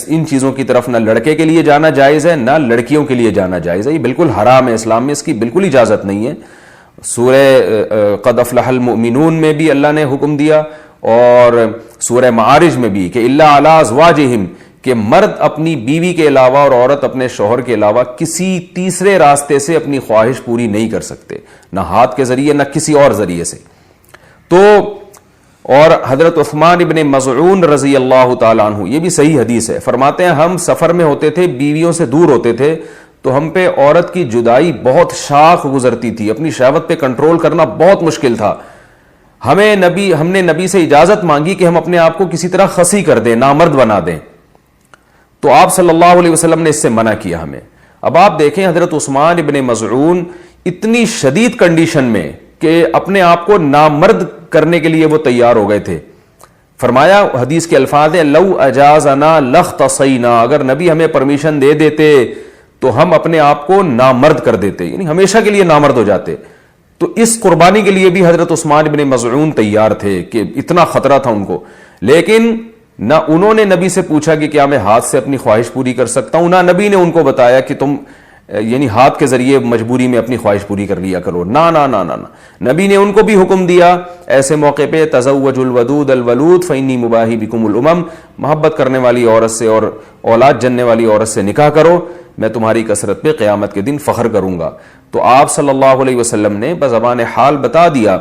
ان چیزوں کی طرف نہ لڑکے کے لیے جانا جائز ہے نہ لڑکیوں کے لیے جانا جائز ہے، یہ بالکل حرام ہے، اسلام میں اس کی بالکل اجازت نہیں ہے۔ سورہ قد افلح المؤمنون میں بھی اللہ نے حکم دیا اور سورہ معارج میں بھی کہ الا علی ازواجہم، کہ مرد اپنی بیوی کے علاوہ اور عورت اپنے شوہر کے علاوہ کسی تیسرے راستے سے اپنی خواہش پوری نہیں کر سکتے، نہ ہاتھ کے ذریعے نہ کسی اور ذریعے سے۔ تو اور حضرت عثمان ابن مظعون رضی اللہ تعالیٰ عنہ، یہ بھی صحیح حدیث ہے، فرماتے ہیں ہم سفر میں ہوتے تھے، بیویوں سے دور ہوتے تھے، تو ہم پہ عورت کی جدائی بہت شاق گزرتی تھی، اپنی شہوت پہ کنٹرول کرنا بہت مشکل تھا۔ ہم نے نبی سے اجازت مانگی کہ ہم اپنے آپ کو کسی طرح خصی کر دیں، نامرد بنا دیں، تو آپ صلی اللہ علیہ وسلم نے اس سے منع کیا ہمیں۔ اب آپ دیکھیں حضرت عثمان ابن مظعون اتنی شدید کنڈیشن میں کہ اپنے آپ کو نامرد کرنے کے لیے وہ تیار ہو گئے تھے۔ فرمایا، حدیث کے الفاظ ہیں لو اجازنا لاختصینا، اگر نبی ہمیں پرمیشن دے دیتے تو ہم اپنے آپ کو نامرد کر دیتے، یعنی ہمیشہ کے لیے نامرد ہو جاتے۔ تو اس قربانی کے لیے بھی حضرت عثمان ابن مظعون تیار تھے کہ اتنا خطرہ تھا ان کو، لیکن نہ انہوں نے نبی سے پوچھا کہ کیا میں ہاتھ سے اپنی خواہش پوری کر سکتا ہوں، نہ نبی نے ان کو بتایا کہ تم یعنی ہاتھ کے ذریعے مجبوری میں اپنی خواہش پوری کر لیا کرو، نہ نہ نہ نہ نہ، نبی نے ان کو بھی حکم دیا ایسے موقع پہ تزوجوا الودود الولود فانی مباہی بکم الامم، محبت کرنے والی عورت سے اور اولاد جننے والی عورت سے نکاح کرو، میں تمہاری کثرت پہ قیامت کے دن فخر کروں گا۔ تو آپ صلی اللہ علیہ وسلم نے بزبان حال بتا دیا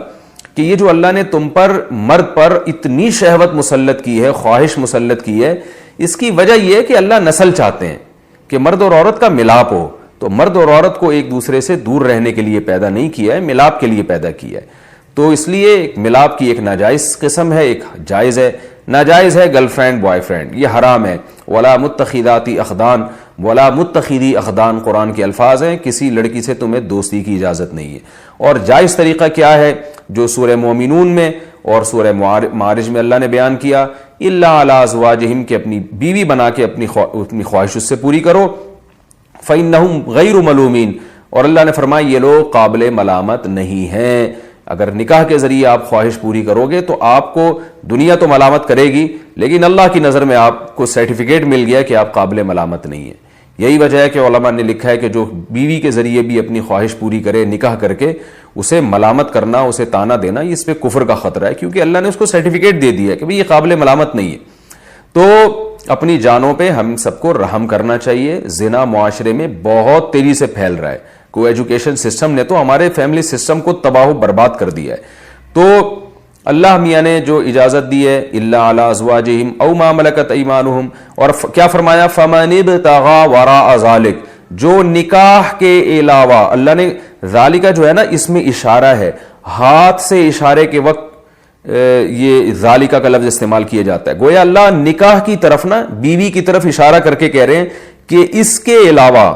کہ یہ جو اللہ نے تم پر، مرد پر اتنی شہوت مسلط کی ہے، خواہش مسلط کی ہے، اس کی وجہ یہ ہے کہ اللہ نسل چاہتے ہیں کہ مرد اور عورت کا ملاپ ہو۔ تو مرد اور عورت کو ایک دوسرے سے دور رہنے کے لیے پیدا نہیں کیا ہے، ملاپ کے لیے پیدا کیا ہے۔ تو اس لیے ایک ملاپ کی ایک ناجائز قسم ہے، ایک جائز ہے۔ ناجائز ہے گرل فرینڈ بوائے فرینڈ، یہ حرام ہے۔ ولا متخذاتی اخدان، ولا متخذی اخدان قرآن کے الفاظ ہیں، کسی لڑکی سے تمہیں دوستی کی اجازت نہیں ہے۔ اور جائز طریقہ کیا ہے جو سورہ مومنون میں اور سورہ معارج میں اللہ نے بیان کیا، الا علی ازواجہم، کہ اپنی بیوی بنا کے اپنی خواہش اس سے پوری کرو، فإنہم غیر ملومین، اور اللہ نے فرمایا یہ لوگ قابل ملامت نہیں ہیں۔ اگر نکاح کے ذریعے آپ خواہش پوری کرو گے تو آپ کو دنیا تو ملامت کرے گی، لیکن اللہ کی نظر میں آپ کو سرٹیفکیٹ مل گیا کہ آپ قابل ملامت نہیں ہیں۔ یہی وجہ ہے کہ علماء نے لکھا ہے کہ جو بیوی کے ذریعے بھی اپنی خواہش پوری کرے نکاح کر کے، اسے ملامت کرنا، اسے تانا دینا، اس پہ کفر کا خطرہ ہے، کیونکہ اللہ نے اس کو سرٹیفکیٹ دے دیا ہے کہ بھئی یہ قابل ملامت نہیں ہے۔ تو اپنی جانوں پہ ہم سب کو رحم کرنا چاہیے۔ زنا معاشرے میں بہت تیزی سے پھیل رہا ہے، کو ایجوکیشن سسٹم نے تو ہمارے فیملی سسٹم کو تباہ و برباد کر دیا ہے۔ تو اللہ میاں نے جو اجازت دی ہے الا علی ازواجہم او ما ملکت ایمانہم، اور کیا فرمایا فمن ابتغى وراء ذلک، جو نکاح کے علاوہ، اللہ نے ذالک جو ہے نا اس میں اشارہ ہے، ہاتھ سے اشارے کے وقت یہ ذالکہ کا لفظ استعمال کیا جاتا ہے، گویا اللہ نکاح کی طرف نا بیوی کی طرف اشارہ کر کے کہہ رہے ہیں کہ اس کے علاوہ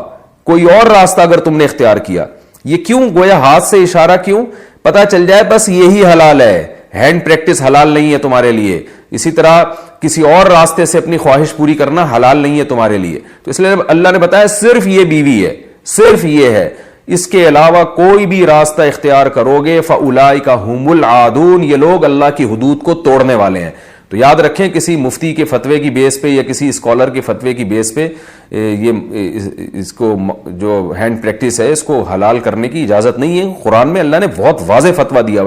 کوئی اور راستہ اگر تم نے اختیار کیا، یہ کیوں گویا ہاتھ سے اشارہ کیوں؟ پتہ چل جائے بس یہی حلال ہے، ہینڈ پریکٹس حلال نہیں ہے تمہارے لیے، اسی طرح کسی اور راستے سے اپنی خواہش پوری کرنا حلال نہیں ہے تمہارے لیے۔ تو اس لیے اللہ نے بتایا صرف یہ بیوی ہے، صرف یہ ہے، اس کے علاوہ کوئی بھی راستہ اختیار کرو گے فَأُولَئِكَ هُمُ الْعَادُونَ، یہ لوگ اللہ کی حدود کو توڑنے والے ہیں۔ تو یاد رکھیں کسی مفتی کے فتوے کی بیس پہ یا کسی اسکالر کے فتوے کی بیس پہ یہ اس کو جو ہینڈ پریکٹس ہے اس کو حلال کرنے کی اجازت نہیں ہے۔ قرآن میں اللہ نے بہت واضح فتویٰ دیا۔